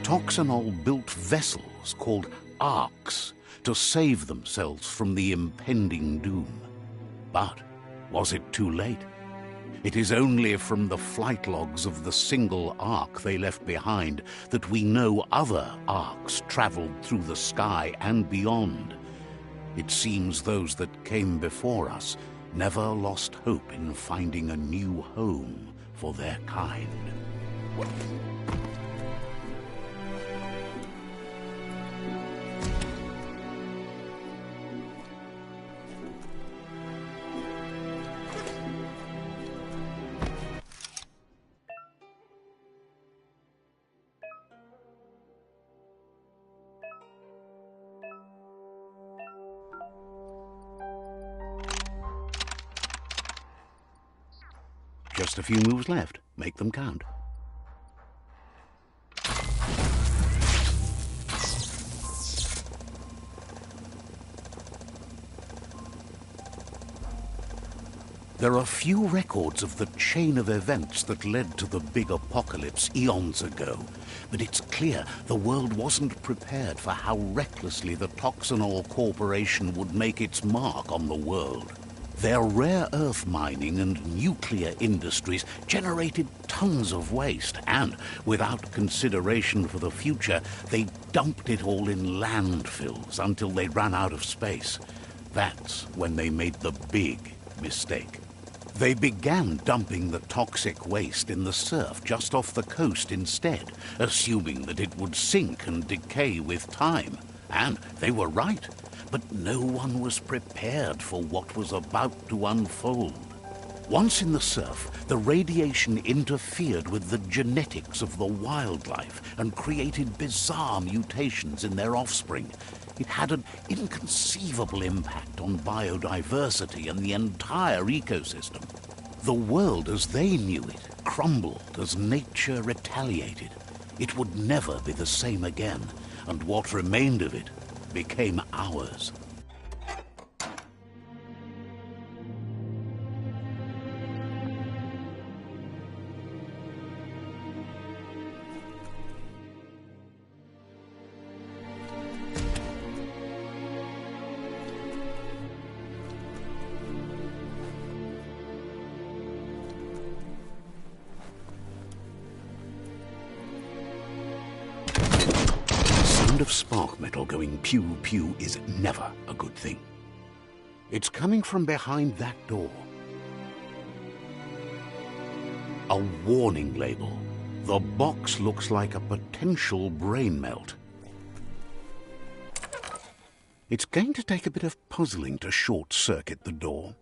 Toxanol built vessels called arks to save themselves from the impending doom. But was it too late? It is only from the flight logs of the single ark they left behind that we know other arks traveled through the sky and beyond. It seems those that came before us never lost hope in finding a new home for their kind. Just a few moves left. Make them count. There are few records of the chain of events that led to the big apocalypse eons ago, but it's clear the world wasn't prepared for how recklessly the Toxanol Corporation would make its mark on the world. Their rare earth mining and nuclear industries generated tons of waste, and without consideration for the future, they dumped it all in landfills until they ran out of space. That's when they made the big mistake. They began dumping the toxic waste in the surf just off the coast instead, assuming that it would sink and decay with time. And they were right. But no one was prepared for what was about to unfold. Once in the surf, the radiation interfered with the genetics of the wildlife and created bizarre mutations in their offspring. It had an inconceivable impact on biodiversity and the entire ecosystem. The world as they knew it crumbled as nature retaliated. It would never be the same again, and what remained of it became ours. Of spark metal going pew-pew is never a good thing. It's coming from behind that door. A warning label. The box looks like a potential brain melt. It's going to take a bit of puzzling to short-circuit the door.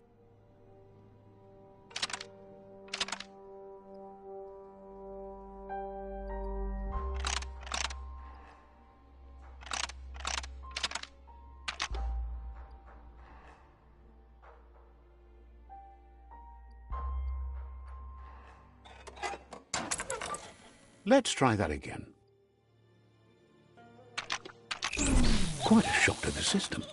Let's try that again. Quite a shock to the system.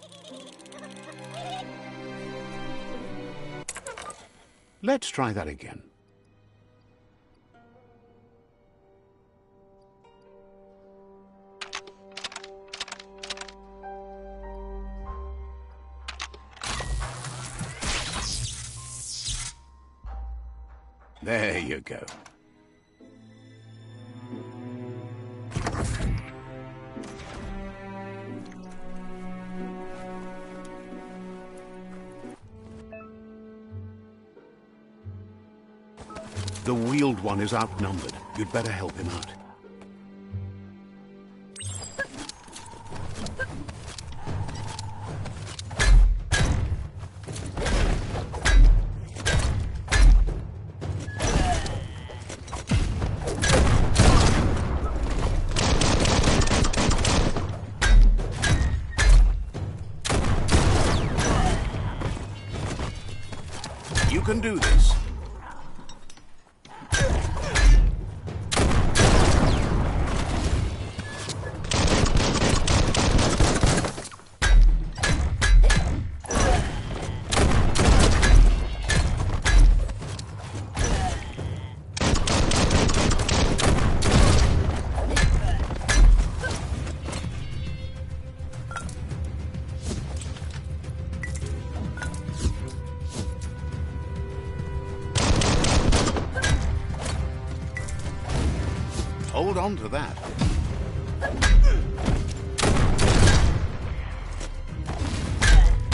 Let's try that again. There you go. The wheeled one is outnumbered. You'd better help him out. You can do this. Hold on to that.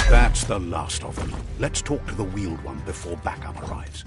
That's the last of them. Let's talk to the wheeled one before backup arrives.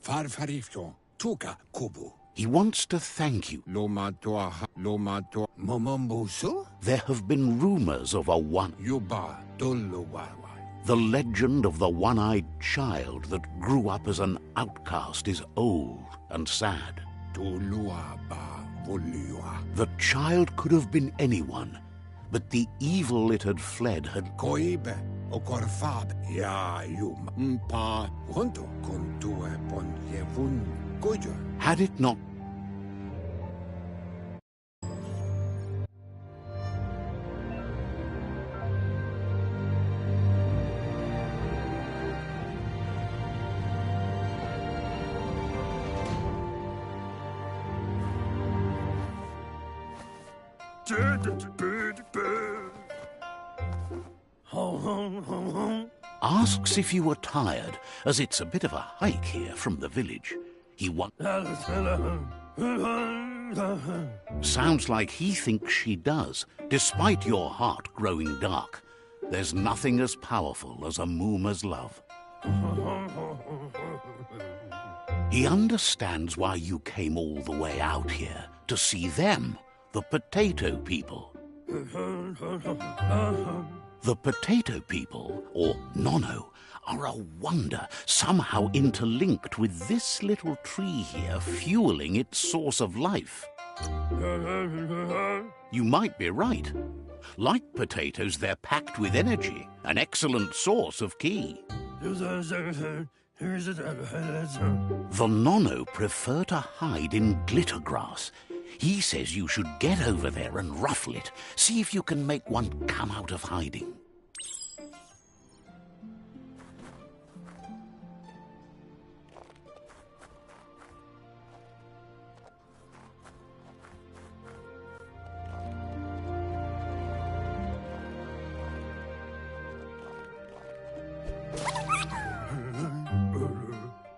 Farfarifto, Tuka Kubu. He wants to thank you. Lomadoa Momombusu? There have been rumors of a Yuba Duluwawa. The legend of the one-eyed child that grew up as an outcast is old and sad. Tuluaba Vuliwa. The child could have been anyone, but the evil it had fled had... Koibe Okorfab Ya Yum Mpa Hunto Kuntue Pon Yevun Gojo. Had it not... Asks if you were tired, as it's a bit of a hike here from the village. He Sounds like he thinks she does, despite your heart growing dark. There's nothing as powerful as a Mooma's love. He understands why you came all the way out here, to see them, the potato people. The potato people, or Nono, are a wonder, somehow interlinked with this little tree here fueling its source of life. You might be right. Like potatoes, they're packed with energy, an excellent source of ki. The Nono prefer to hide in glitter grass. He says you should get over there and ruffle it. See if you can make one come out of hiding.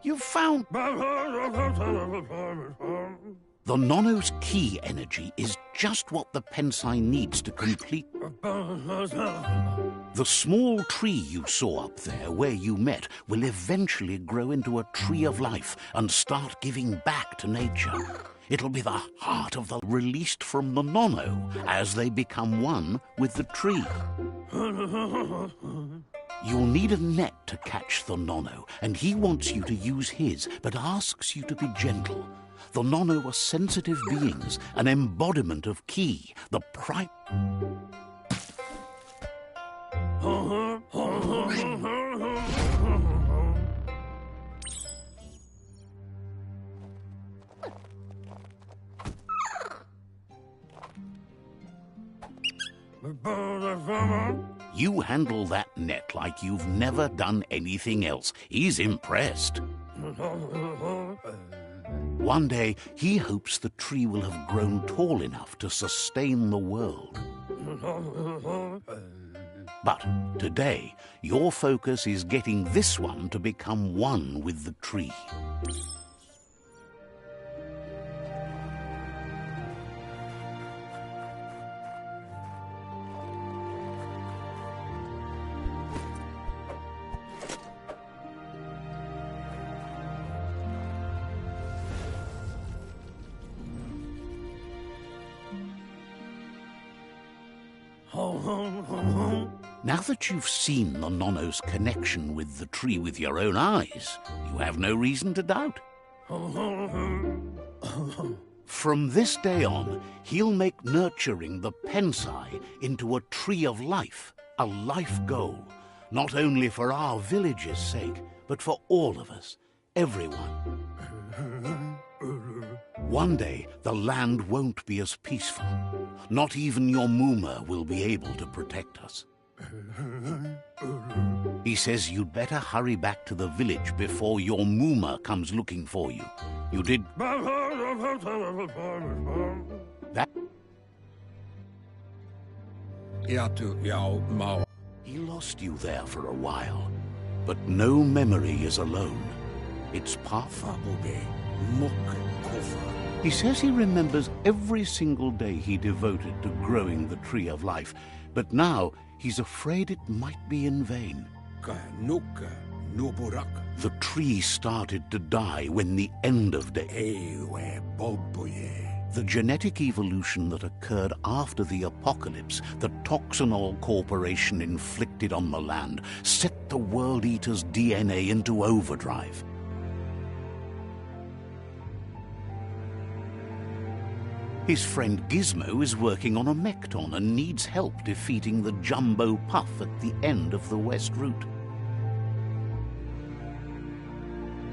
You've found... The Nono's ki energy is just what the Pensai needs to complete... The small tree you saw up there where you met will eventually grow into a tree of life and start giving back to nature. It'll be the heart of the released from the Nono as they become one with the tree. You'll need a net to catch the Nono, and he wants you to use his, but asks you to be gentle. The Nono are sensitive beings, an embodiment of ki, the prime... You handle that net like you've never done anything else. He's impressed. One day, he hopes the tree will have grown tall enough to sustain the world. But today, your focus is getting this one to become one with the tree. Now that you've seen the Nono's connection with the tree with your own eyes, you have no reason to doubt. From this day on, he'll make nurturing the Pensai into a tree of life, A life goal, not only for our village's sake, but for all of us, everyone. One day, the land won't be as peaceful. Not even your Mooma will be able to protect us. He says you'd better hurry back to the village before your Mooma comes looking for you. You did... That... He lost you there for a while, but no memory is alone. It's powerful. He says he remembers every single day he devoted to growing the Tree of Life, but now he's afraid it might be in vain. The tree started to die when the end of day... The genetic evolution that occurred after the apocalypse that Toxanol Corporation inflicted on the land set the World Eater's DNA into overdrive. His friend Gizmo is working on a Mekton and needs help defeating the Jumbo Puff at the end of the West Route.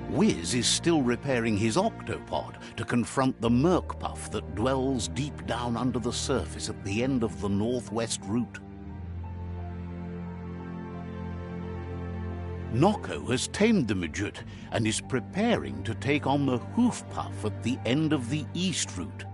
Wiz is still repairing his octopod to confront the Merc Puff that dwells deep down under the surface at the end of the Northwest Route. Noko has tamed the Midget and is preparing to take on the Hoof Puff at the end of the East Route.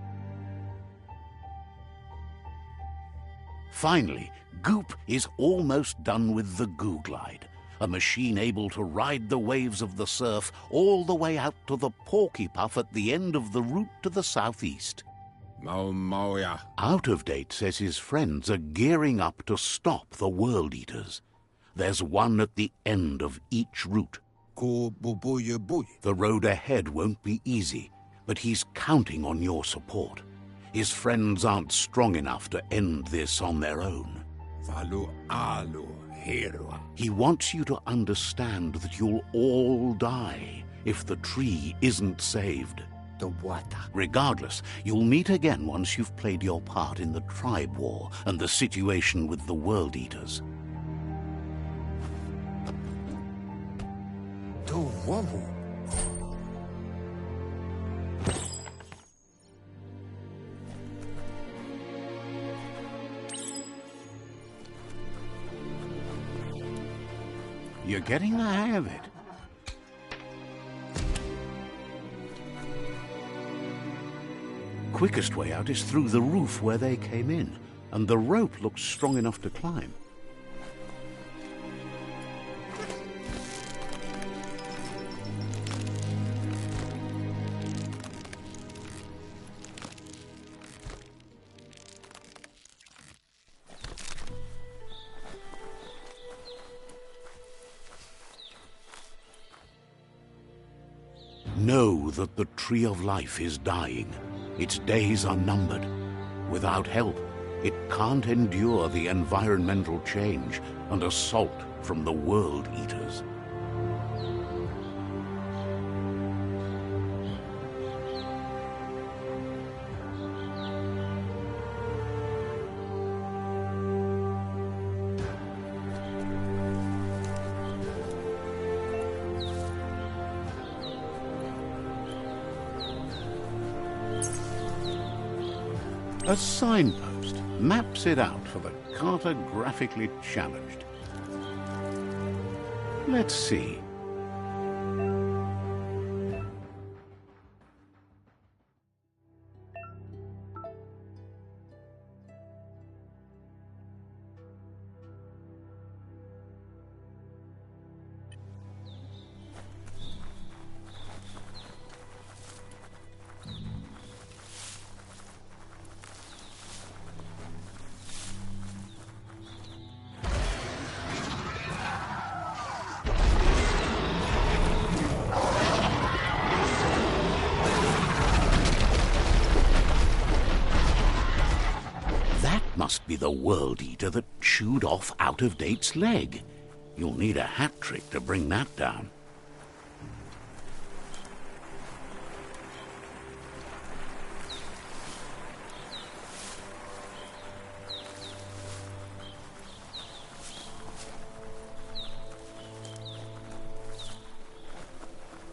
Finally, Goop is almost done with the Goo Glide, a machine able to ride the waves of the surf all the way out to the Porky Puff at the end of the route to the southeast. Out of Date says his friends are gearing up to stop the World Eaters. There's one at the end of each route. The road ahead won't be easy, but he's counting on your support. His friends aren't strong enough to end this on their own. He wants you to understand that you'll all die if the tree isn't saved. Regardless, you'll meet again once you've played your part in the tribe war and the situation with the World Eaters. You're getting the hang of it. Quickest way out is through the roof where they came in, and the rope looks strong enough to climb. Know that the Tree of Life is dying. Its days are numbered. Without help, it can't endure the environmental change and assault from the World Eaters. A signpost maps it out for the cartographically challenged. Let's see. Must be the World Eater that chewed off Out of Date's leg. You'll need a hat trick to bring that down.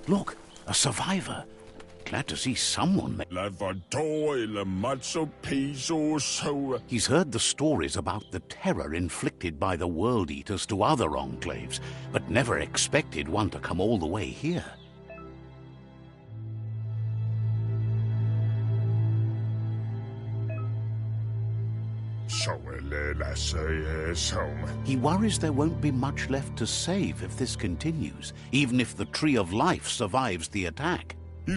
Look, a survivor. Glad to see someone. He's heard the stories about the terror inflicted by the World Eaters to other enclaves, but never expected one to come all the way here. He worries there won't be much left to save if this continues, even if the Tree of Life survives the attack. He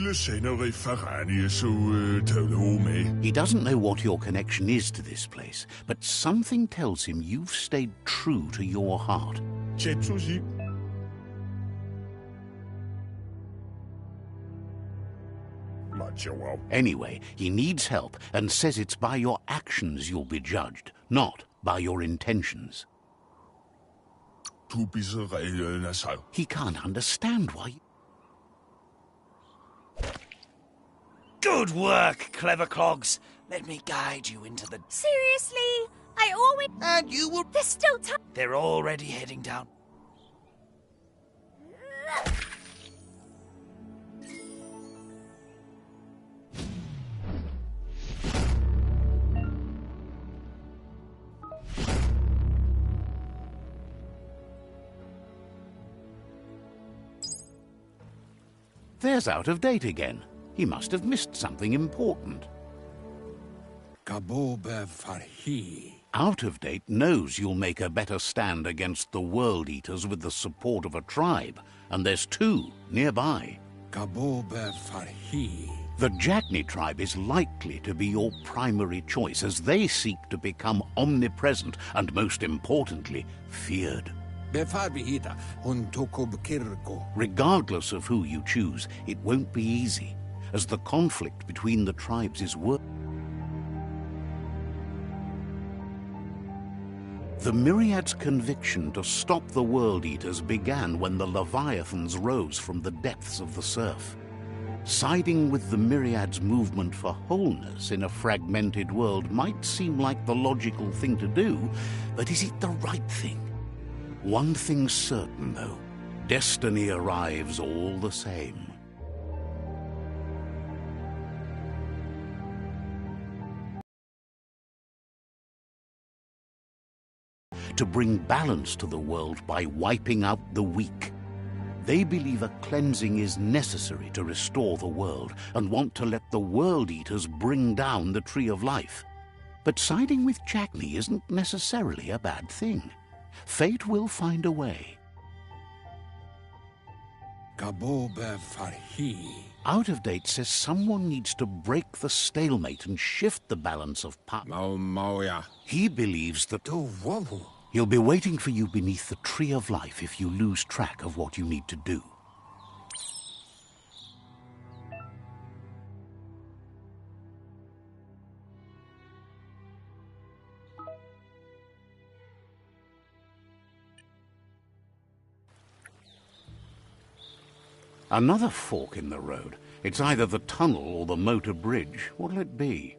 doesn't know what your connection is to this place, but something tells him you've stayed true to your heart. Anyway, he needs help and says it's by your actions you'll be judged, not by your intentions. He can't understand why... Good work, clever clogs. Let me guide you into the... Seriously? I always... And you will... There's still time... They're already heading down. There's Out of Date again. He must have missed something important. Out of Date knows you'll make a better stand against the World Eaters with the support of a tribe, and there's two nearby. The Jagni tribe is likely to be your primary choice as they seek to become omnipresent and, most importantly, feared. Regardless of who you choose, it won't be easy, as the conflict between the tribes is worse. The Myriad's conviction to stop the World Eaters began when the Leviathans rose from the depths of the surf. Siding with the Myriad's movement for wholeness in a fragmented world might seem like the logical thing to do, but is it the right thing? One thing's certain, though. Destiny arrives all the same. To bring balance to the world by wiping out the weak. They believe a cleansing is necessary to restore the world and want to let the World Eaters bring down the Tree of Life. But siding with Jagni isn't necessarily a bad thing. Fate will find a way. Out of Date says someone needs to break the stalemate and shift the balance of power. He believes that he'll be waiting for you beneath the Tree of Life if you lose track of what you need to do. Another fork in the road. It's either the tunnel or the motor bridge. What'll it be?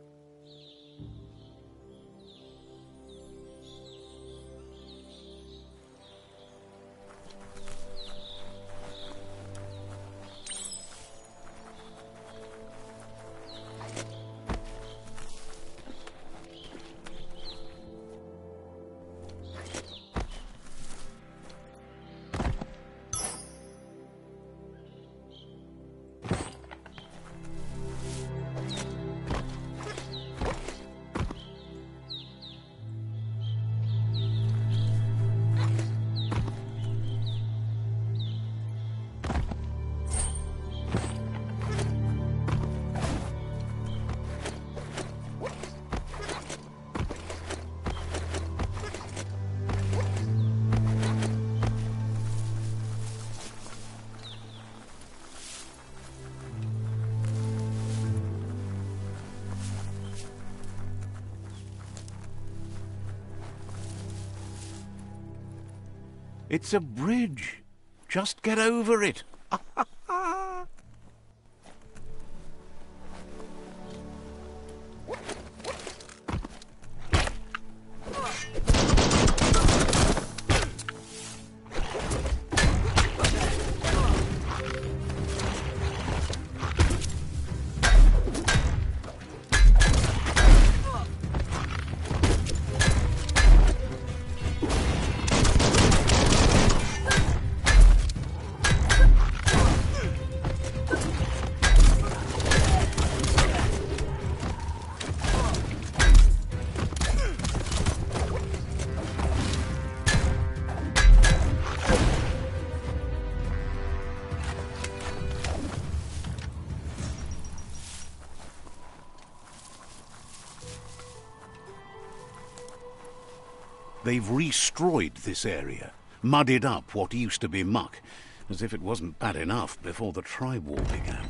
It's a bridge. Just get over it. They've restrewed this area, muddied up what used to be muck, as if it wasn't bad enough before the tribe war began.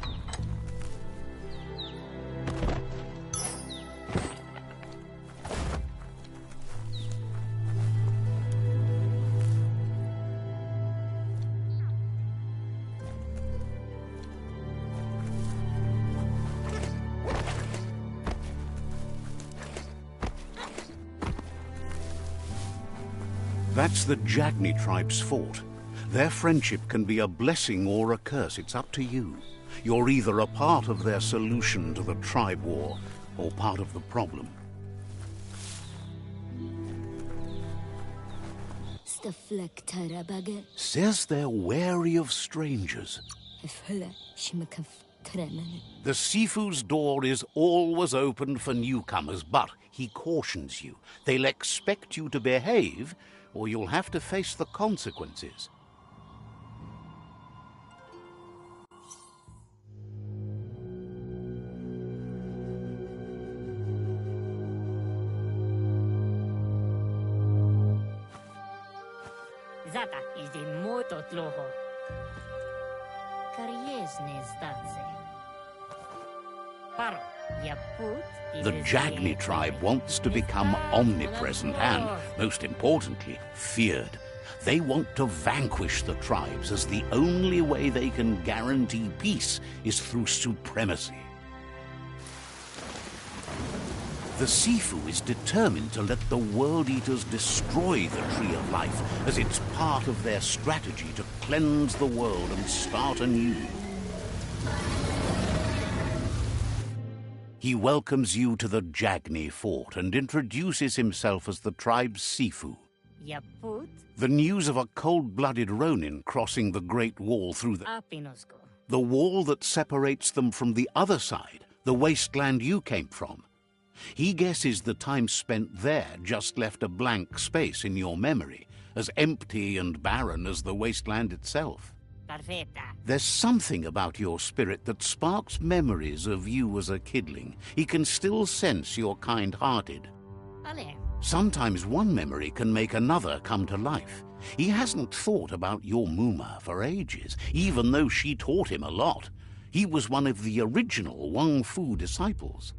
That's the Jagni tribe's fort. Their friendship can be a blessing or a curse. It's up to you. You're either a part of their solution to the tribe war or part of the problem. Says they're wary of strangers. The Sifu's door is always open for newcomers, but he cautions you. They'll expect you to behave, or you'll have to face the consequences. Zata is the moto tloho. Kariesne stace. Paro, yaput. The Jagni tribe wants to become omnipresent and, most importantly, feared. They want to vanquish the tribes, as the only way they can guarantee peace is through supremacy. The Sifu is determined to let the World Eaters destroy the Tree of Life, as it's part of their strategy to cleanse the world and start anew. He welcomes you to the Jagni fort and introduces himself as the tribe's Sifu. Yaput. The news of a cold-blooded Ronin crossing the Great Wall through the wall that separates them from the other side, the wasteland you came from. He guesses the time spent there just left a blank space in your memory, as empty and barren as the wasteland itself. Perfetta. There's something about your spirit that sparks memories of you as a kidling. He can still sense you're kind-hearted. Ale. Sometimes one memory can make another come to life. He hasn't thought about your Muma for ages, even though she taught him a lot. He was one of the original Wang Fu disciples.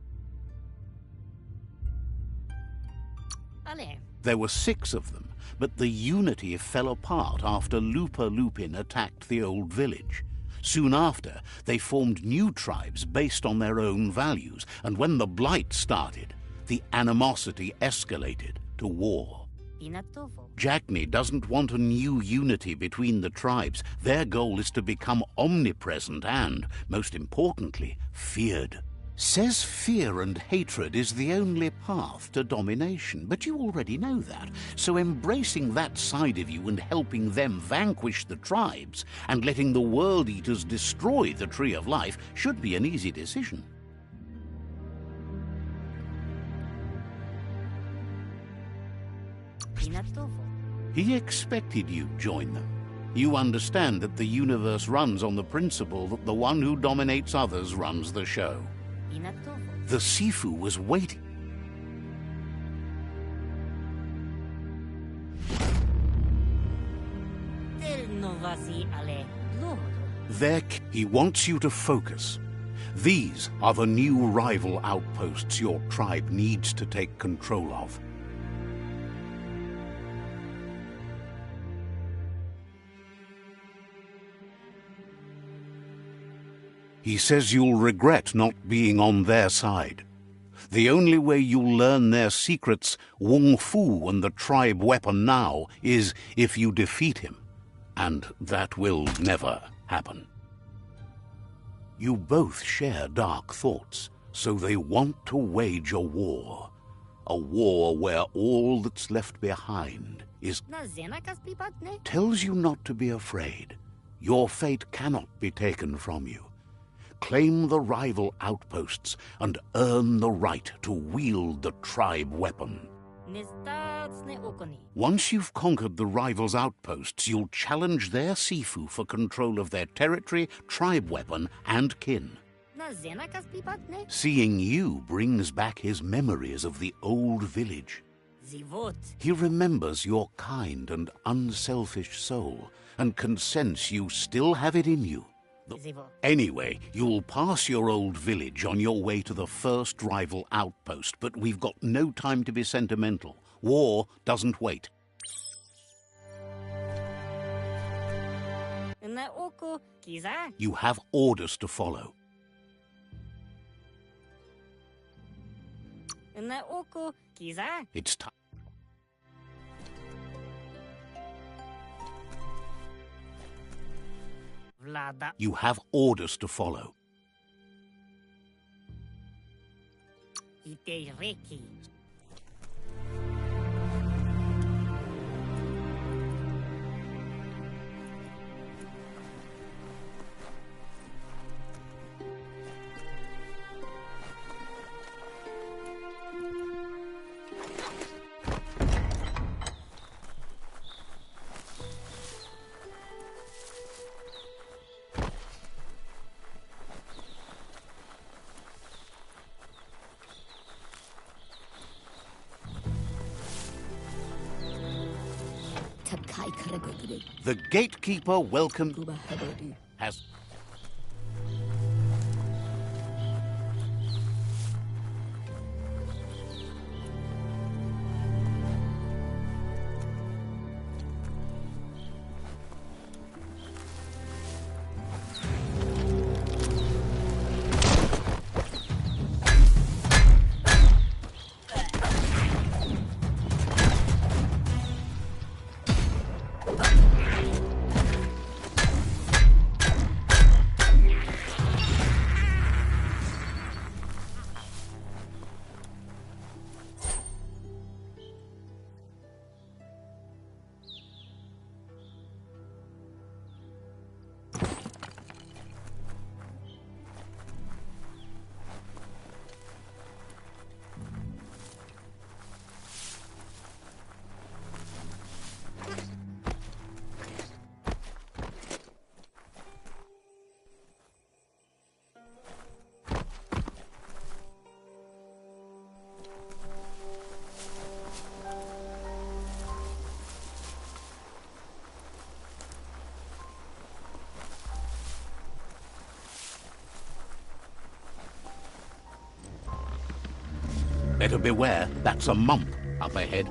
Ale. There were 6 of them, but the unity fell apart after Lupa Lupin attacked the old village. Soon after, they formed new tribes based on their own values, and when the Blight started, the animosity escalated to war. Inatofo. Jagni doesn't want a new unity between the tribes. Their goal is to become omnipresent and, most importantly, feared. Says fear and hatred is the only path to domination, but you already know that. So embracing that side of you and helping them vanquish the tribes and letting the World Eaters destroy the Tree of Life should be an easy decision. Inatofo. He expected you'd join them. You understand that the universe runs on the principle that the one who dominates others runs the show. Inatofo. The Sifu was waiting. Del novasi ale. Lord. There, he wants you to focus. These are the new rival outposts your tribe needs to take control of. He says you'll regret not being on their side. The only way you'll learn their secrets, Wung Fu and the tribe weapon now, is if you defeat him. And that will never happen. You both share dark thoughts, so they want to wage a war. A war where all that's left behind is... Na zenakas pipatne. Tells you not to be afraid. Your fate cannot be taken from you. Claim the rival outposts and earn the right to wield the tribe weapon. Nestatsne okoni. Once you've conquered the rivals' outposts, you'll challenge their Sifu for control of their territory, tribe weapon, and kin. Na zenakas pipatne. Seeing you brings back his memories of the old village. The vote. He remembers your kind and unselfish soul and can sense you still have it in you. The vote. Anyway, you'll pass your old village on your way to the first rival outpost, but we've got no time to be sentimental. War doesn't wait. Na oko kiza. You have orders to follow. Na oko kiza. It's time. Vlada. You have orders to follow. Ite reki. The gatekeeper has... Better beware, that's a mump up ahead.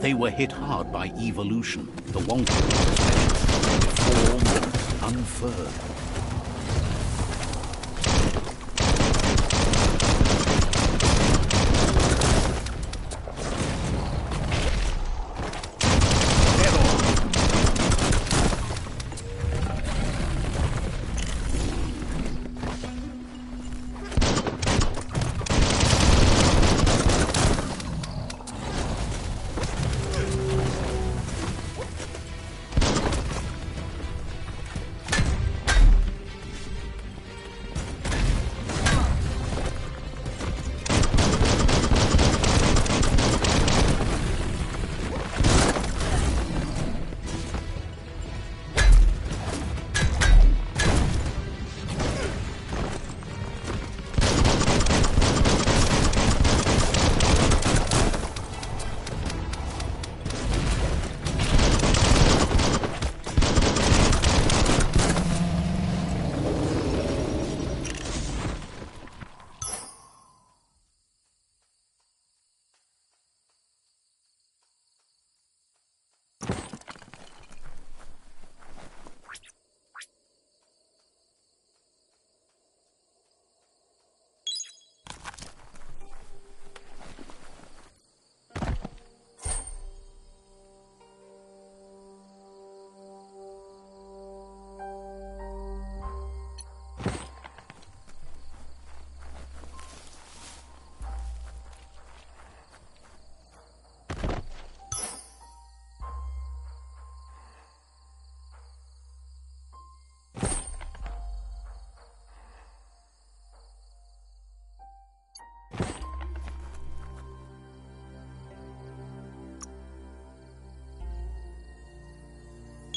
They were hit hard by evolution. The Wonka formed and unfurled.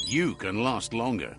You can last longer.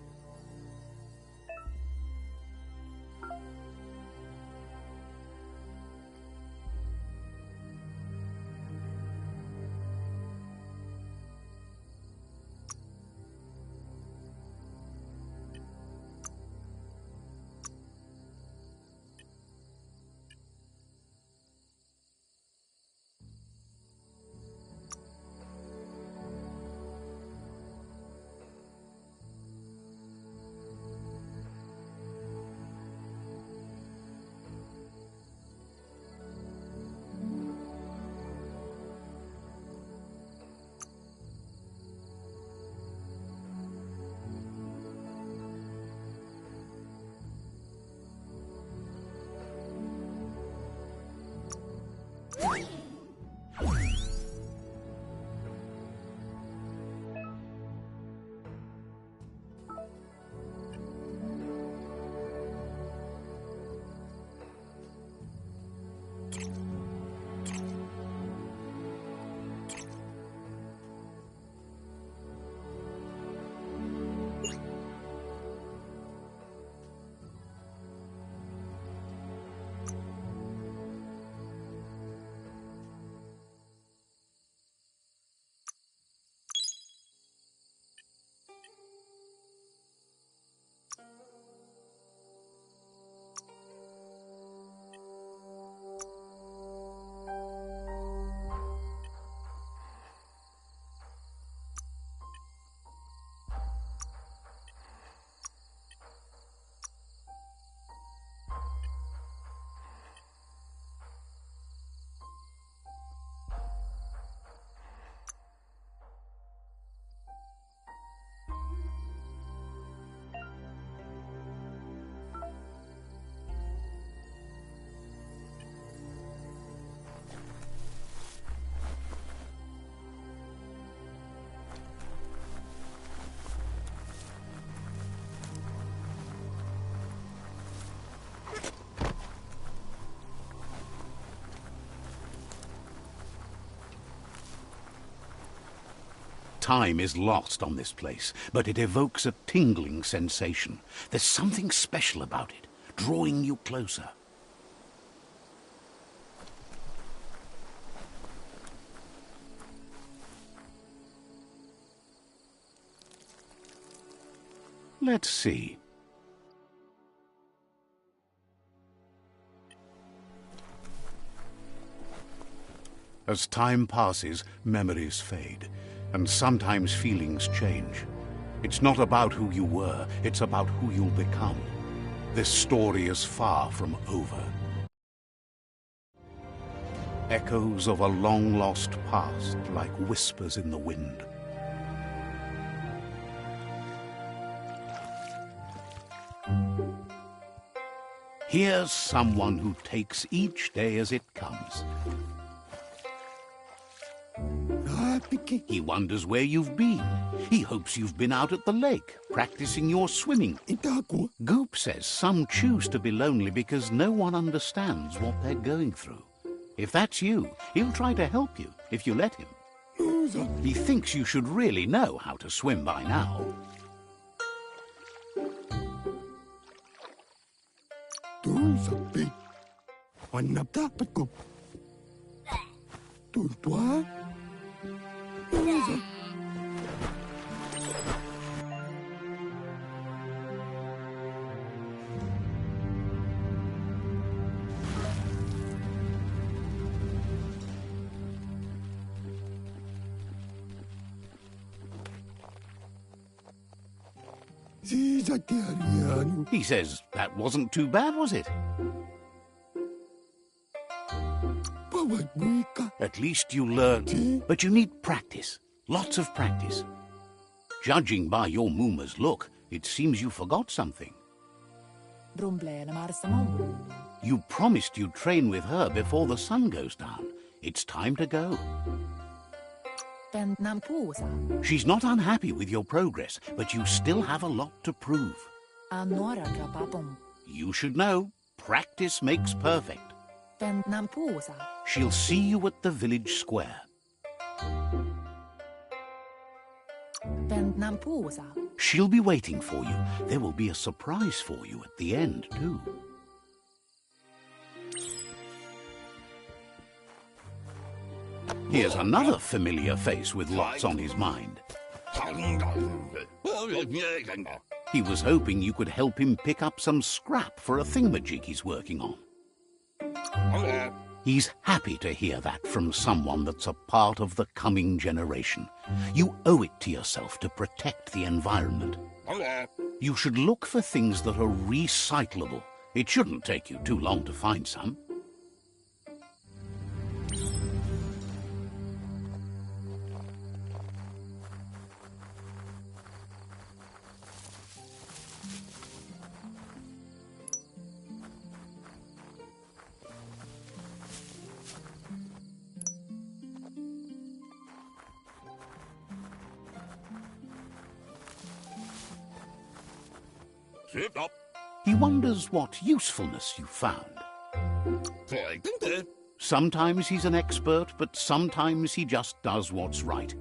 Time is lost on this place, but it evokes a tingling sensation. There's something special about it, drawing you closer. Let's see. As time passes, memories fade, and sometimes feelings change. It's not about who you were, it's about who you'll become. This story is far from over. Echoes of a long-lost past, like whispers in the wind. Here's someone who takes each day as it comes. He wonders where you've been. He hopes you've been out at the lake, practicing your swimming. Goop says some choose to be lonely because no one understands what they're going through. If that's you, he'll try to help you, if you let him. He thinks you should really know how to swim by now. He says that wasn't too bad, was it? At least you learn. But you need practice. Lots of practice. Judging by your Mooma's look, it seems you forgot something. You promised you'd train with her before the sun goes down. It's time to go. She's not unhappy with your progress, but you still have a lot to prove. You should know, practice makes perfect. She'll see you at the village square. She'll be waiting for you. There will be a surprise for you at the end, too. Here's another familiar face with lots on his mind. He was hoping you could help him pick up some scrap for a thingamajig he's working on. He's happy to hear that from someone that's a part of the coming generation. You owe it to yourself to protect the environment. You should look for things that are recyclable. It shouldn't take you too long to find some. Sit up. He wonders what usefulness you found. Sometimes he's an expert, but sometimes he just does what's right.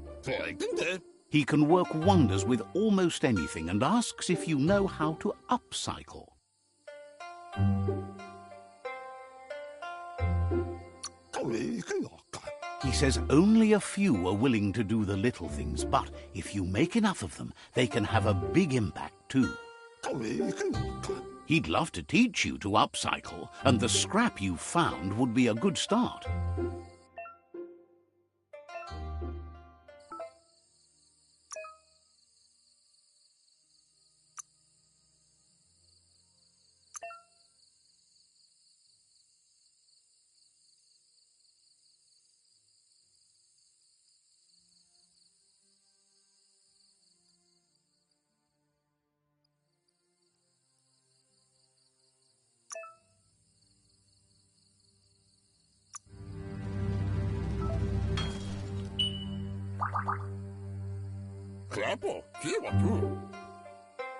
He can work wonders with almost anything and asks if you know how to upcycle. He says only a few are willing to do the little things, but if you make enough of them, they can have a big impact too. He'd love to teach you to upcycle, and the scrap you found would be a good start.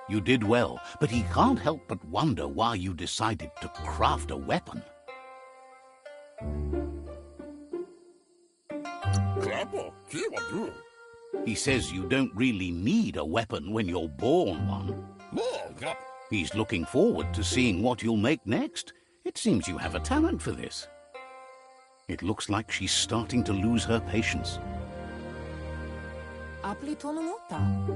You did well, but he can't help but wonder why you decided to craft a weapon. He says you don't really need a weapon when you're born one. He's looking forward to seeing what you'll make next. It seems you have a talent for this. It looks like she's starting to lose her patience.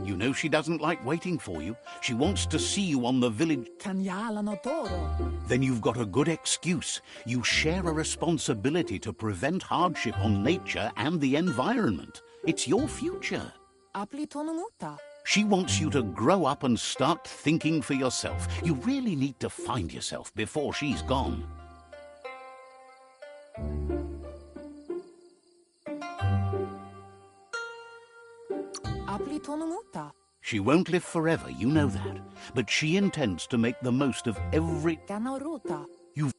You know she doesn't like waiting for you. She wants to see you on the village. Then you've got a good excuse. You share a responsibility to prevent hardship on nature and the environment. It's your future. She wants you to grow up and start thinking for yourself. You really need to find yourself before she's gone. She won't live forever, you know that. But she intends to make the most of every... You've...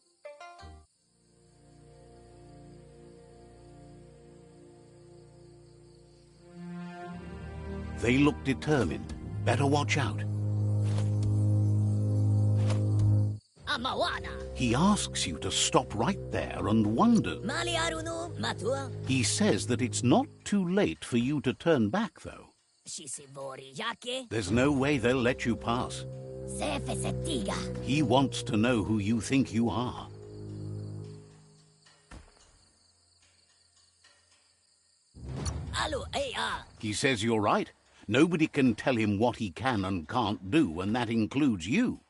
They look determined. Better watch out. He asks you to stop right there and wonders. He says that it's not too late for you to turn back, though. There's no way they'll let you pass. He wants to know who you think you are. He says you're right. Nobody can tell him what he can and can't do, and that includes you.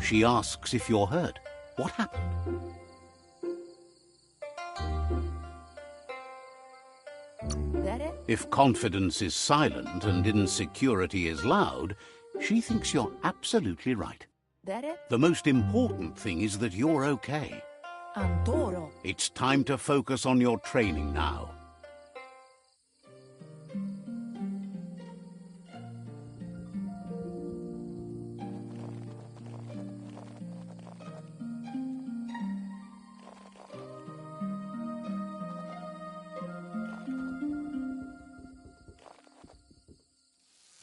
She asks if you're hurt. What happened? If confidence is silent and insecurity is loud, she thinks you're absolutely right. The most important thing is that you're okay. It's time to focus on your training now.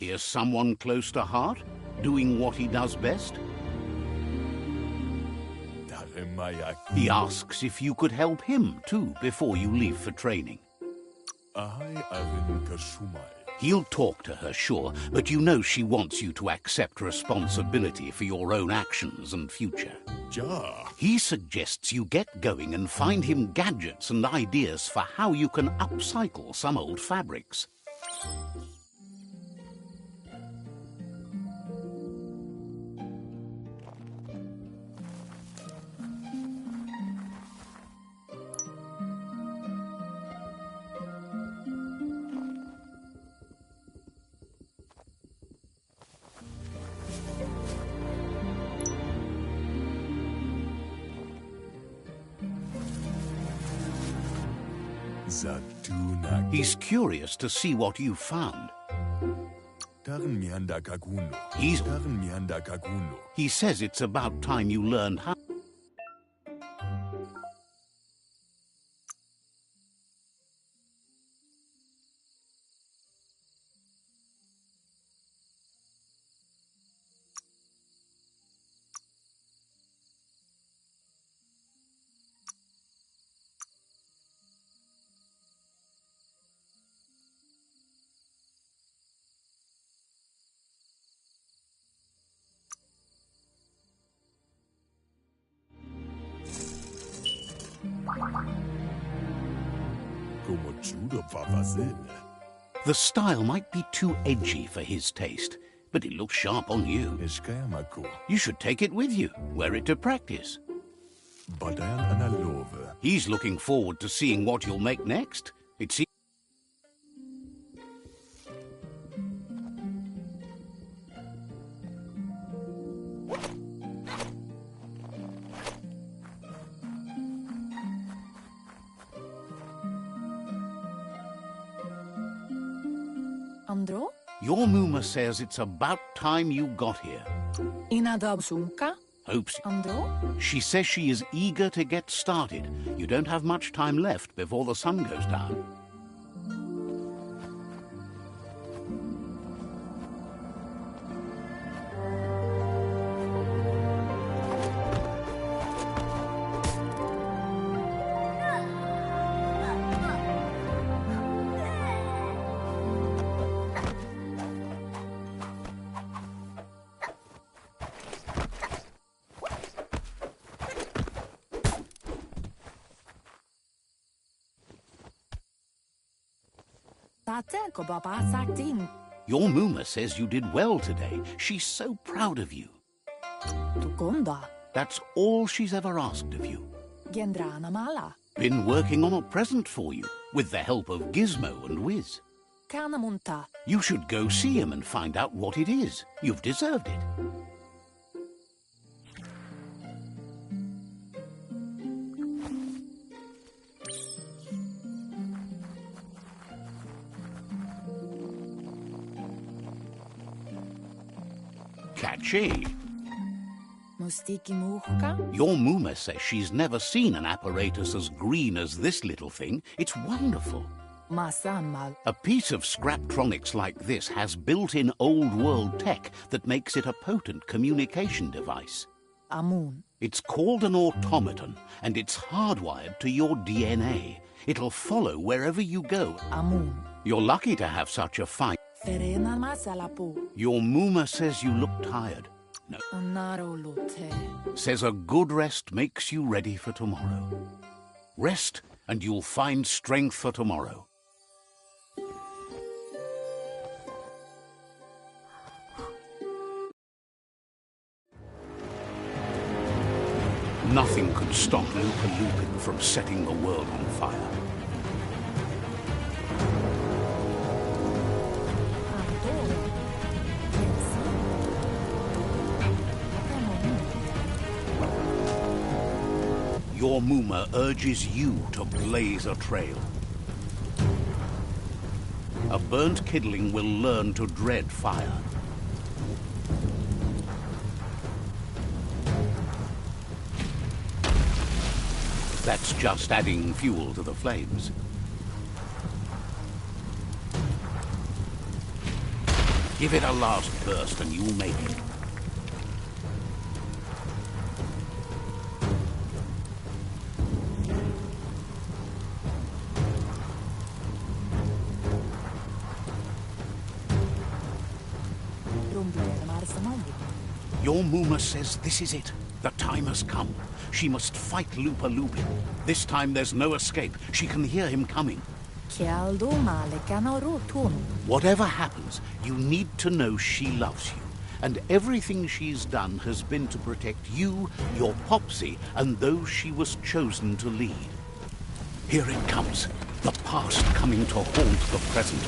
Here's someone close to heart, doing what he does best. He asks if you could help him, too, before you leave for training. He'll talk to her, sure, but you know she wants you to accept responsibility for your own actions and future. He suggests you get going and find him gadgets and ideas for how you can upcycle some old fabrics. Zatuna. He's curious to see what you found. Darren mianda kakuno. He's- Darren mianda kakuno. He says it's about time you learned how. Como judo fafazil. The style might be too edgy for his taste, but it looks sharp on you. Eskayamako. You should take it with you, wear it to practice. Badayan analove. He's looking forward to seeing what you'll make next. It seems. Andro? Your Muma says it's about time you got here. Inadabsunka? Hopes. Andro? She says she is eager to get started. You don't have much time left before the sun goes down. Tate ko baba sakting. Your Muma says you did well today. She's so proud of you. Tukonda. That's all she's ever asked of you. Gendrana mala. Been working on a present for you, with the help of Gizmo and Wiz. Kanamunta. You should go see him and find out what it is. You've deserved it. Catchy. Mustiki muhka? Your Muma says she's never seen an apparatus as green as this little thing. It's wonderful. Masanmal. A piece of Scraptronics like this has built-in old-world tech that makes it a potent communication device. Amun. It's called an automaton, and it's hardwired to your DNA. It'll follow wherever you go. Amun. You're lucky to have such a fine... Ferena masalapu. Your Muma says you look tired. No, Anaro lote. says a good rest makes you ready for tomorrow. Rest, and you'll find strength for tomorrow. Nothing could stop Lupa Lupin from setting the world on fire. Your Muma urges you to blaze a trail. A burnt kidling will learn to dread fire. That's just adding fuel to the flames. Give it a last burst and you'll make it. Your Muma says this is it. The time has come. She must fight Lupa Lupin. This time there's no escape. She can hear him coming. Whatever happens, you need to know she loves you. And everything she's done has been to protect you, your Popsy, and those she was chosen to lead. Here it comes. The past coming to haunt the present.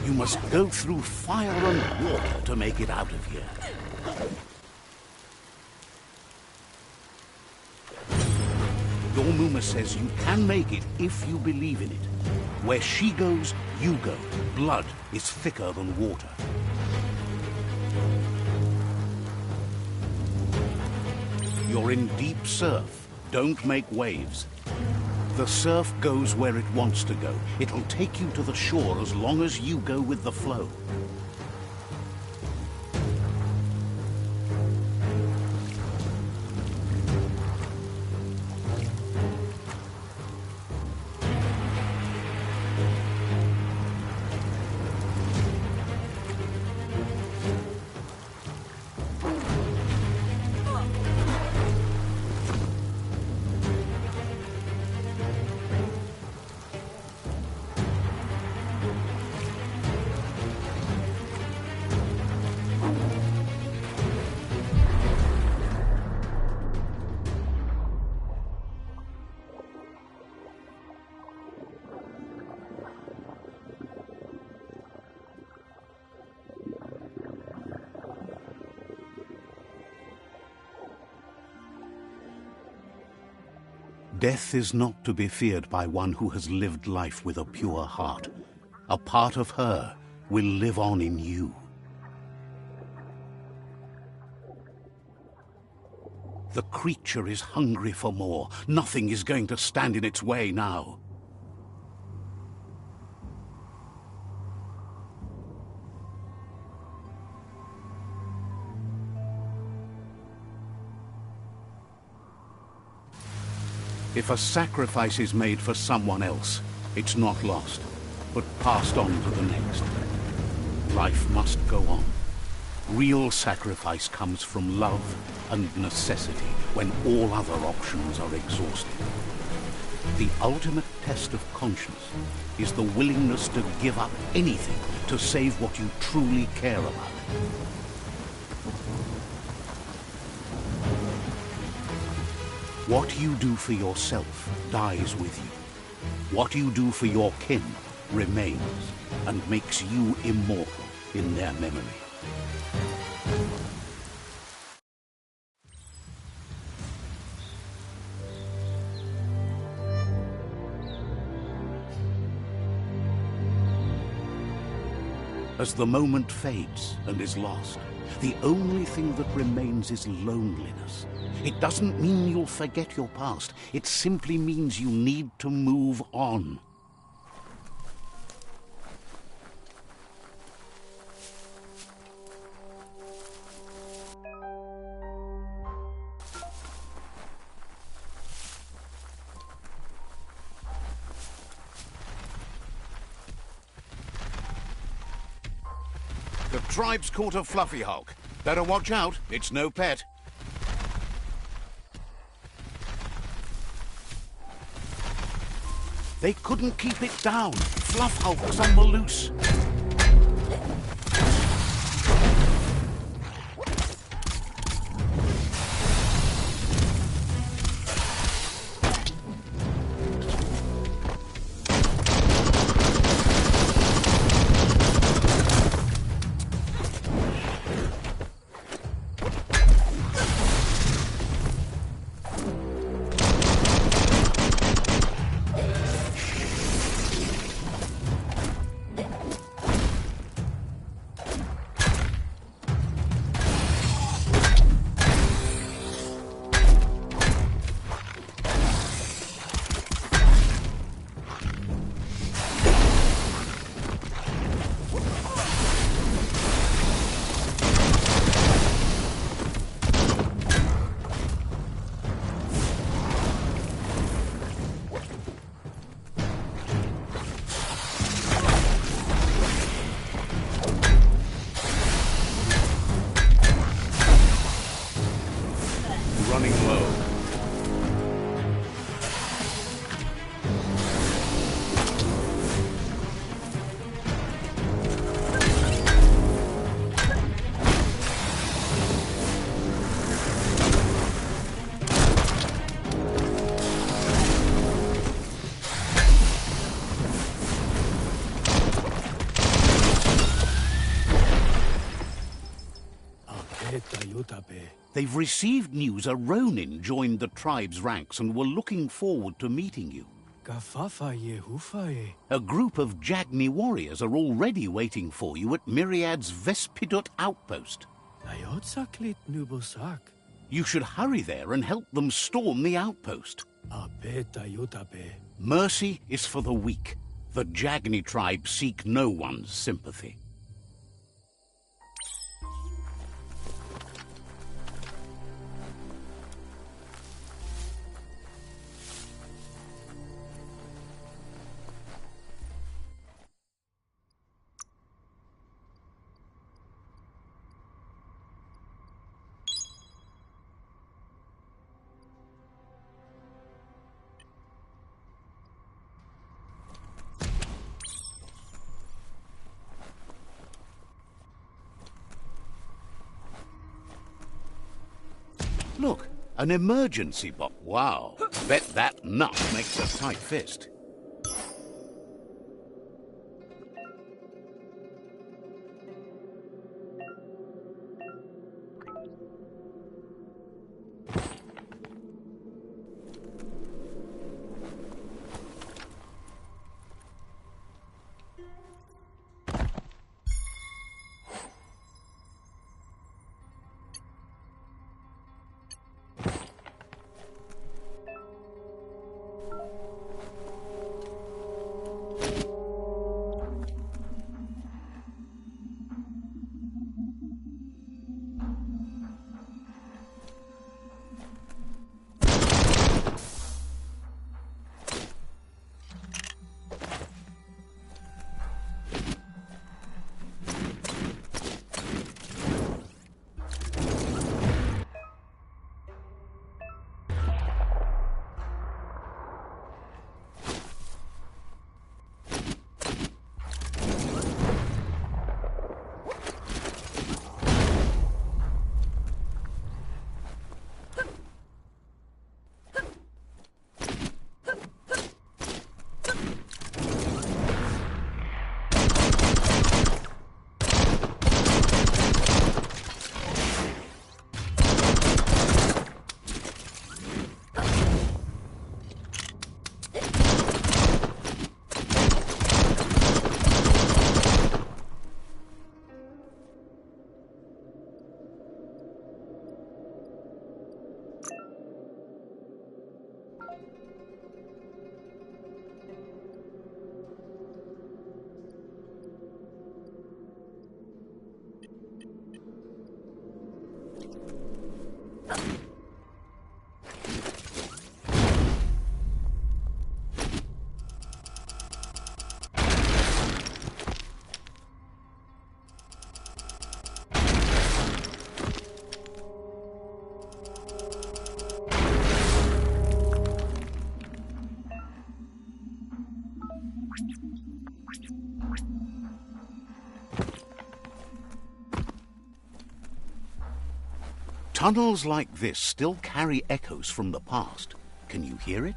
You must go through fire and water to make it out of here. Your Muma says you can make it if you believe in it. Where she goes, you go. Blood is thicker than water. You're in deep surf. Don't make waves. The surf goes where it wants to go. It'll take you to the shore as long as you go with the flow. Death is not to be feared by one who has lived life with a pure heart. A part of her will live on in you. The creature is hungry for more. Nothing is going to stand in its way now. If a sacrifice is made for someone else, it's not lost, but passed on to the next. Life must go on. Real sacrifice comes from love and necessity when all other options are exhausted. The ultimate test of conscience is the willingness to give up anything to save what you truly care about. What you do for yourself dies with you. What you do for your kin remains and makes you immortal in their memory. As the moment fades and is lost, the only thing that remains is loneliness. It doesn't mean you'll forget your past. It simply means you need to move on. The tribe's caught a fluffy hulk. Better watch out, it's no pet. They couldn't keep it down. Fluff Hulk was on the loose. They've received news a Ronin joined the tribe's ranks and were looking forward to meeting you. A group of Jagni warriors are already waiting for you at Myriad's Vespidut outpost. You should hurry there and help them storm the outpost. Mercy is for the weak. The Jagni tribe seek no one's sympathy. Look, an emergency box. Wow, bet that nut makes a tight fist. Tunnels like this still carry echoes from the past. Can you hear it?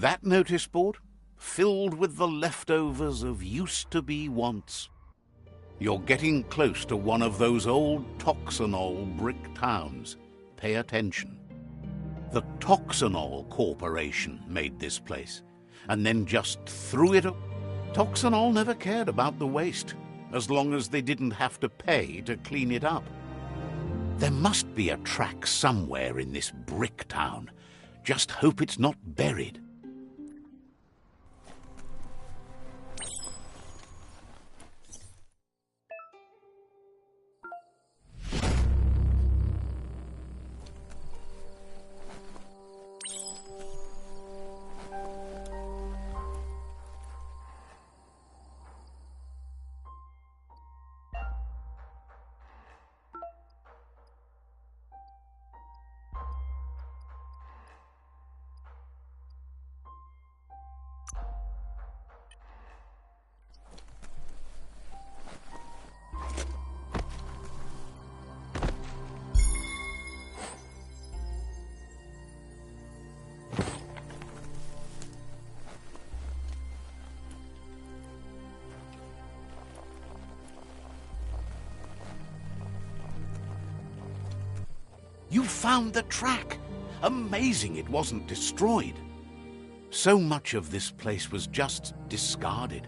That notice board, filled with the leftovers of used-to-be wants. You're getting close to one of those old Toxanol brick towns. Pay attention. The Toxanol Corporation made this place, and then just threw it up. Toxanol never cared about the waste, as long as they didn't have to pay to clean it up. There must be a track somewhere in this brick town. Just hope it's not buried. You found the track! Amazing it wasn't destroyed. So much of this place was just discarded.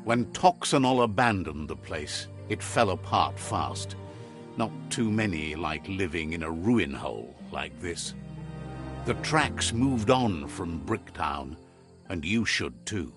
When Toxanol abandoned the place, it fell apart fast. Not too many like living in a ruin hole like this. The tracks moved on from Bricktown, and you should too.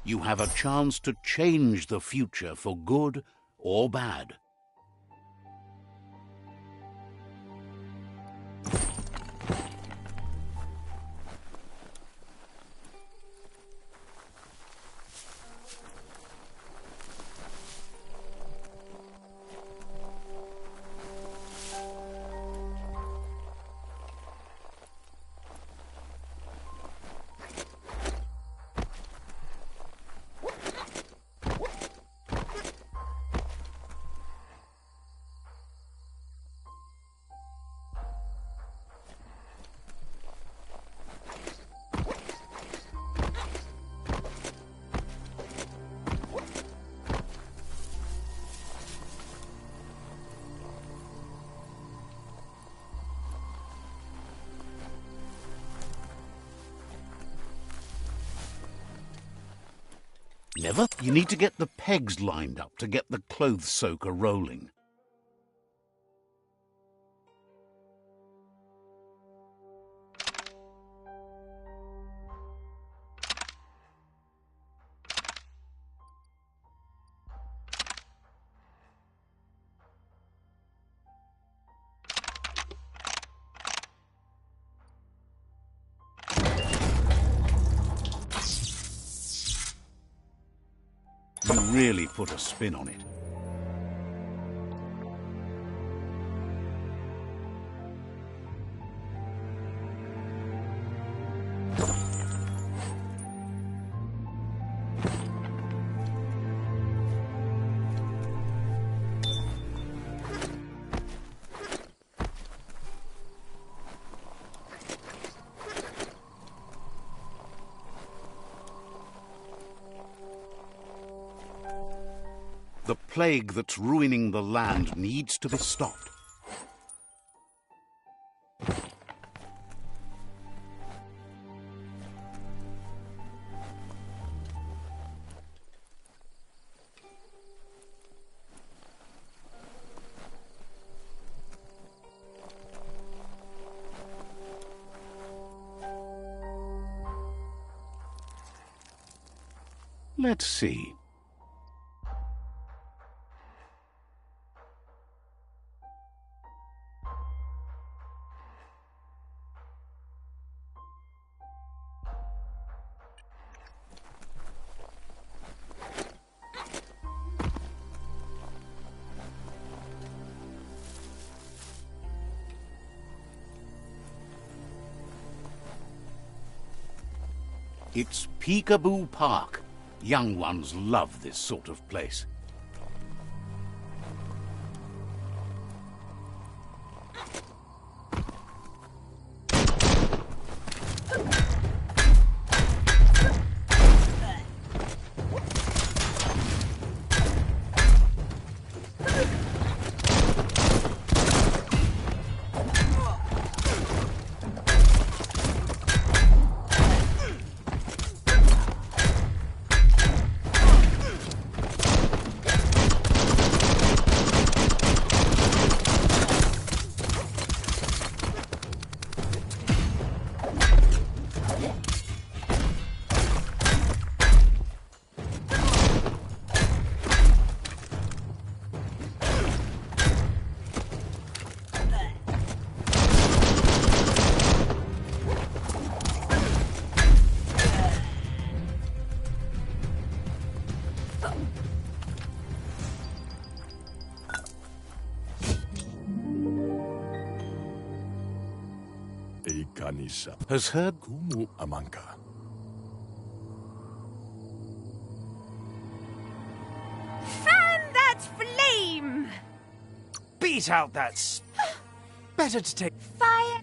You have a chance to change the future for good or bad. Never. You need to get the pegs lined up to get the clothes soaker rolling. You really put a spin on it. The plague that's ruining the land needs to be stopped. Let's see. It's Peekaboo Park. Young ones love this sort of place. Ei kanissa. Has heard Kumu amanka. Fan that flame! Beat out that better to take... Fire!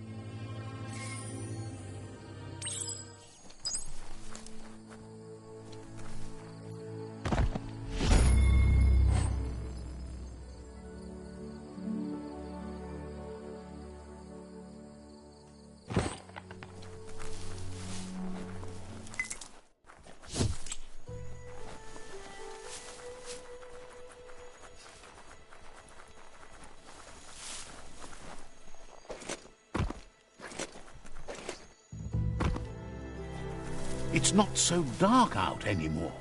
it's not so dark out anymore.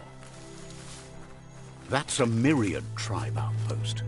That's a myriad tribe outpost.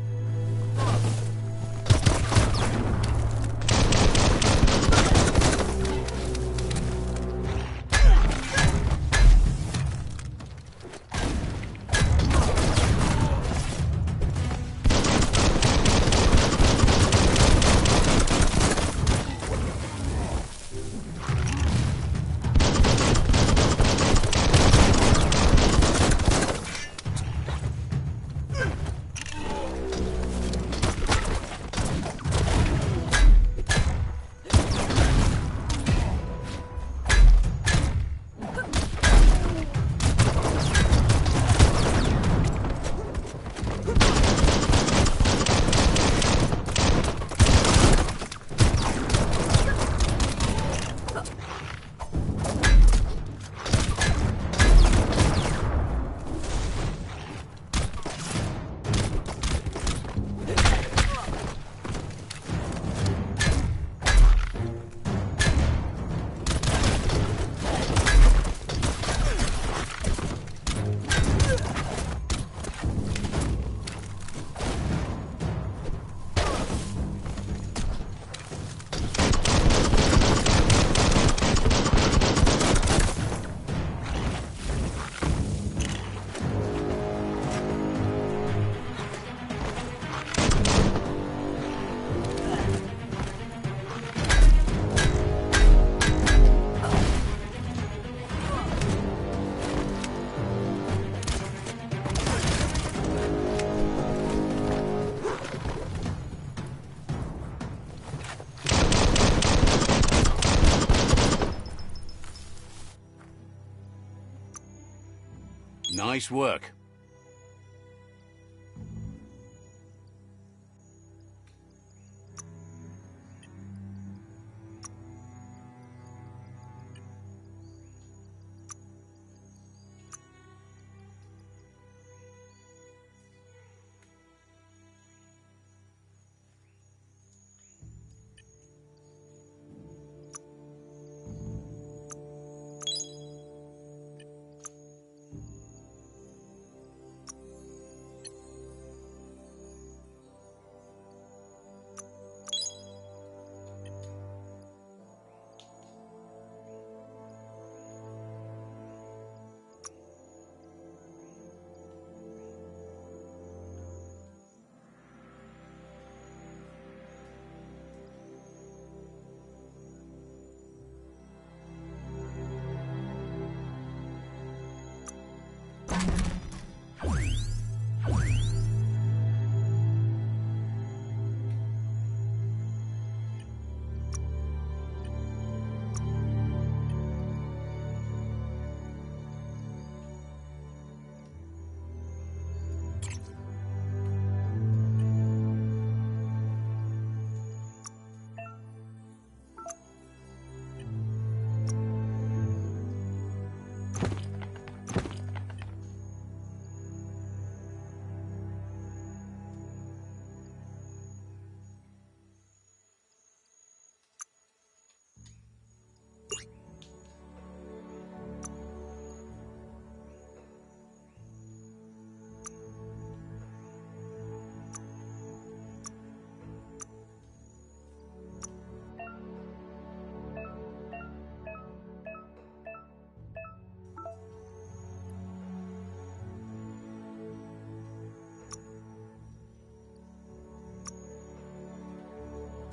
Nice work.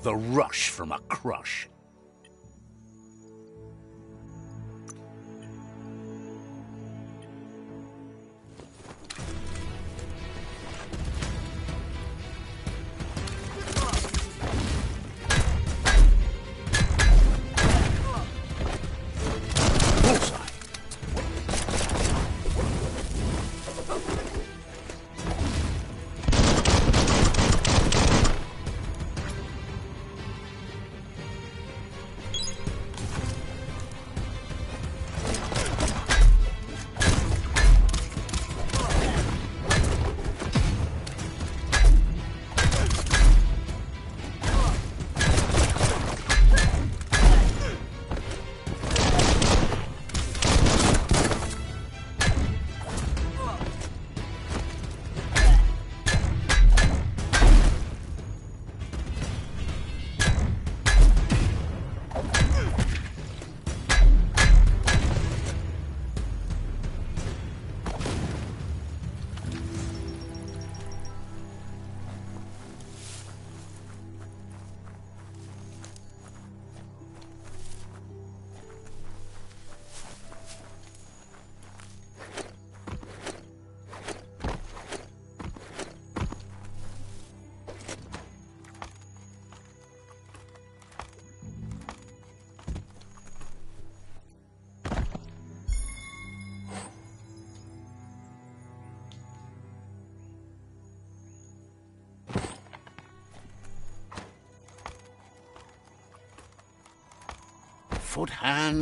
the rush from a crush.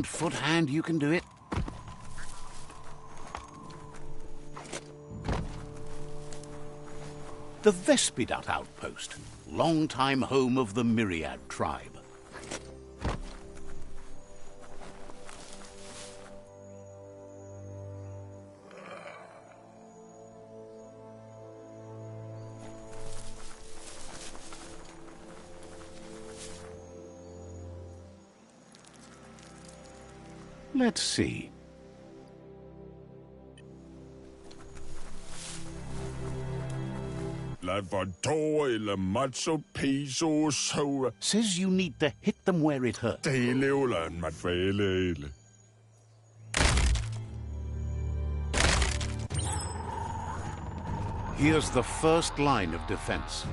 Foot hand, you can do it. The Vespidat outpost, long-time home of the Myriad tribe. Let's see. Says you need to hit them where it hurts. Here's the first line of defense.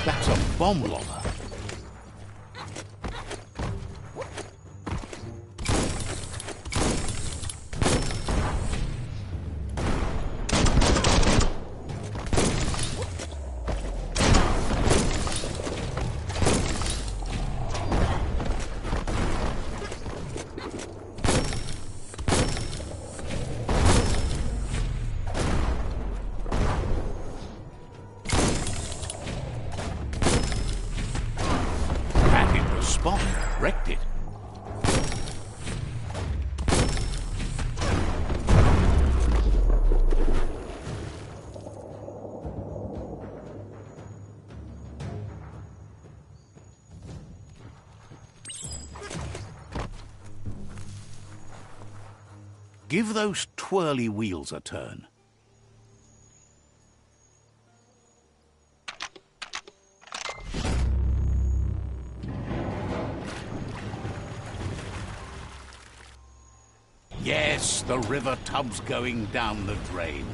That's a bomb lobber. Wrecked it. Give those twirly wheels a turn. Yes, the river tub's going down the drain.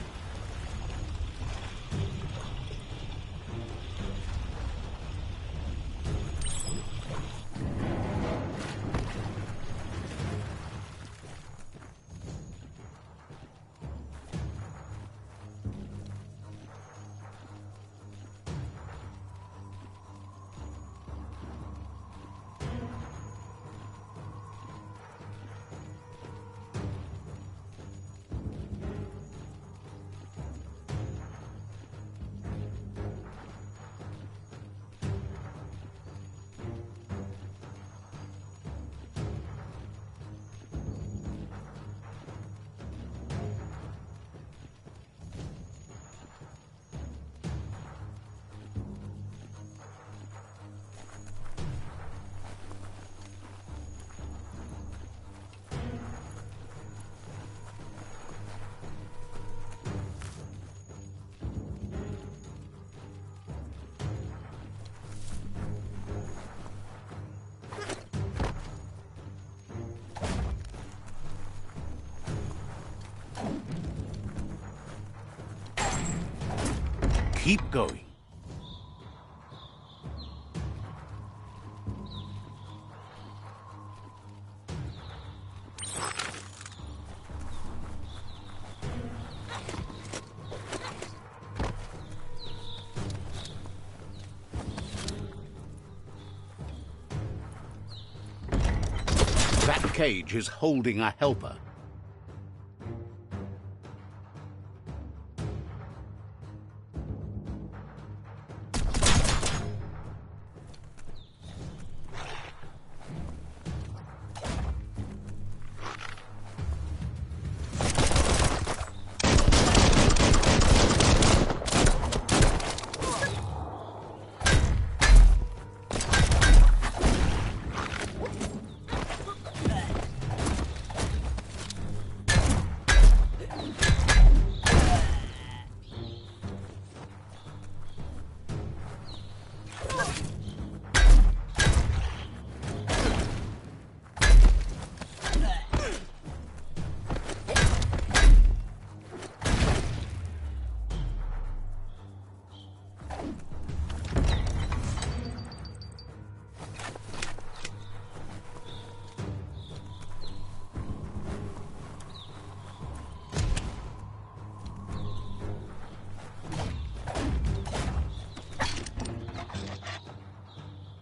Keep going. That cage is holding a helper.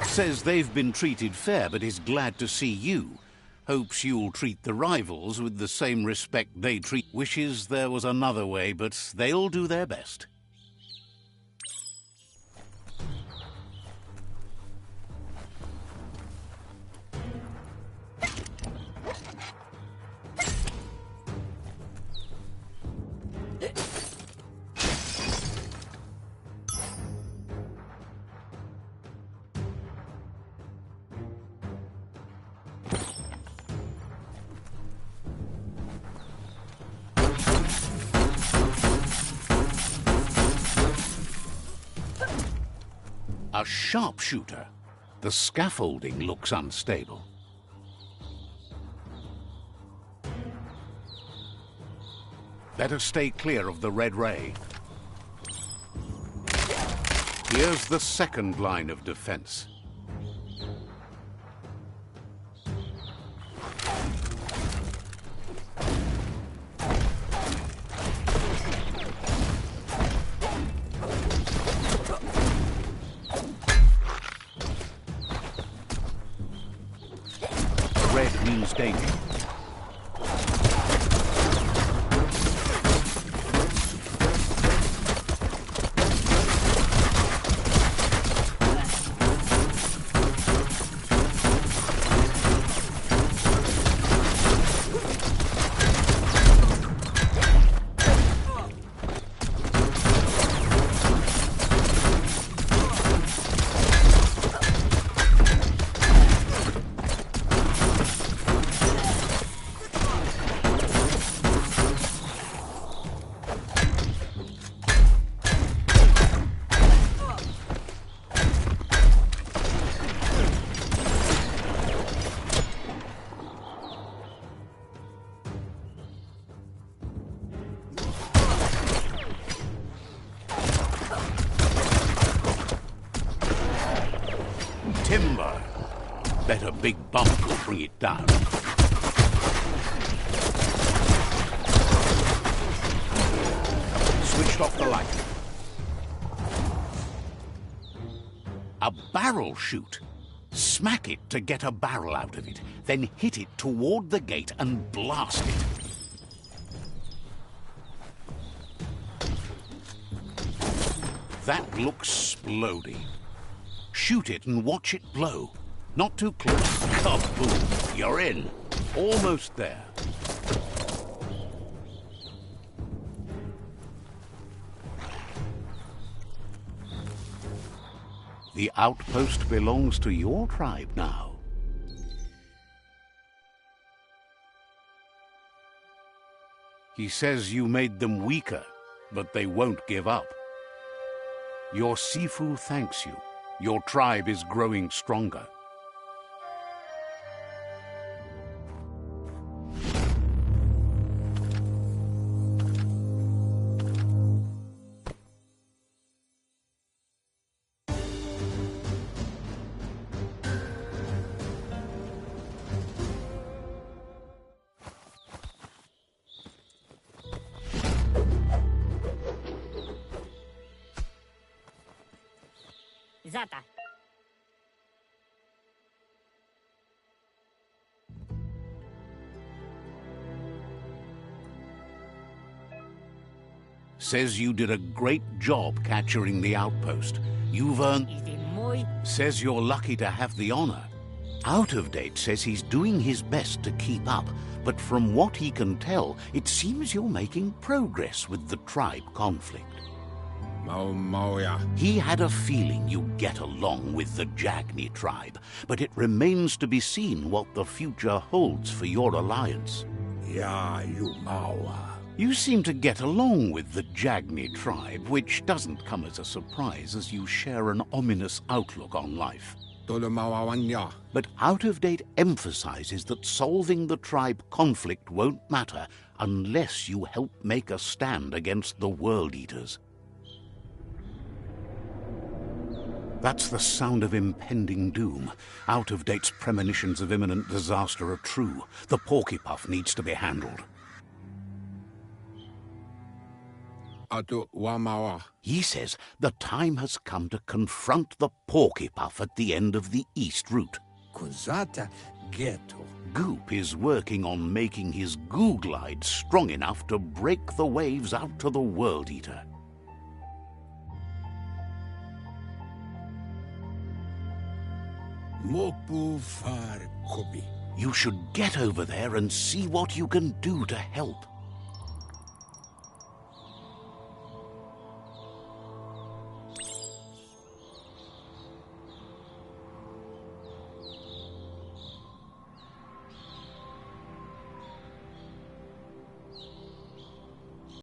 Says they've been treated fair, but is glad to see you. Hopes you'll treat the rivals with the same respect they treat. Wishes there was another way, but they'll do their best. A sharpshooter. The scaffolding looks unstable. Better stay clear of the red ray. Here's the second line of defense. Red means danger. Timber. Bet a big bump will bring it down. Switched off the light. A barrel shoot. Smack it to get a barrel out of it, then hit it toward the gate and blast it. That looks splody. Shoot it and watch it blow. Not too close. Kaboom! You're in. Almost there. The outpost belongs to your tribe now. He says you made them weaker, but they won't give up. Your Sifu thanks you. Your tribe is growing stronger. Kizata. Says you did a great job capturing the outpost. You've earned... Is it moi? Says you're lucky to have the honor. Out of Date says he's doing his best to keep up, but from what he can tell, it seems you're making progress with the tribe conflict. He had a feeling you'd get along with the Jagni tribe, but it remains to be seen what the future holds for your alliance. You seem to get along with the Jagni tribe, which doesn't come as a surprise as you share an ominous outlook on life. But Out of Date emphasizes that solving the tribe conflict won't matter unless you help make a stand against the World Eaters. That's the sound of impending doom. Out of Date's premonitions of imminent disaster are true. The Porcupine needs to be handled. He says the time has come to confront the Porcupine at the end of the East Route. Goop is working on making his goo glide strong enough to break the waves out to the World Eater. You should get over there and see what you can do to help.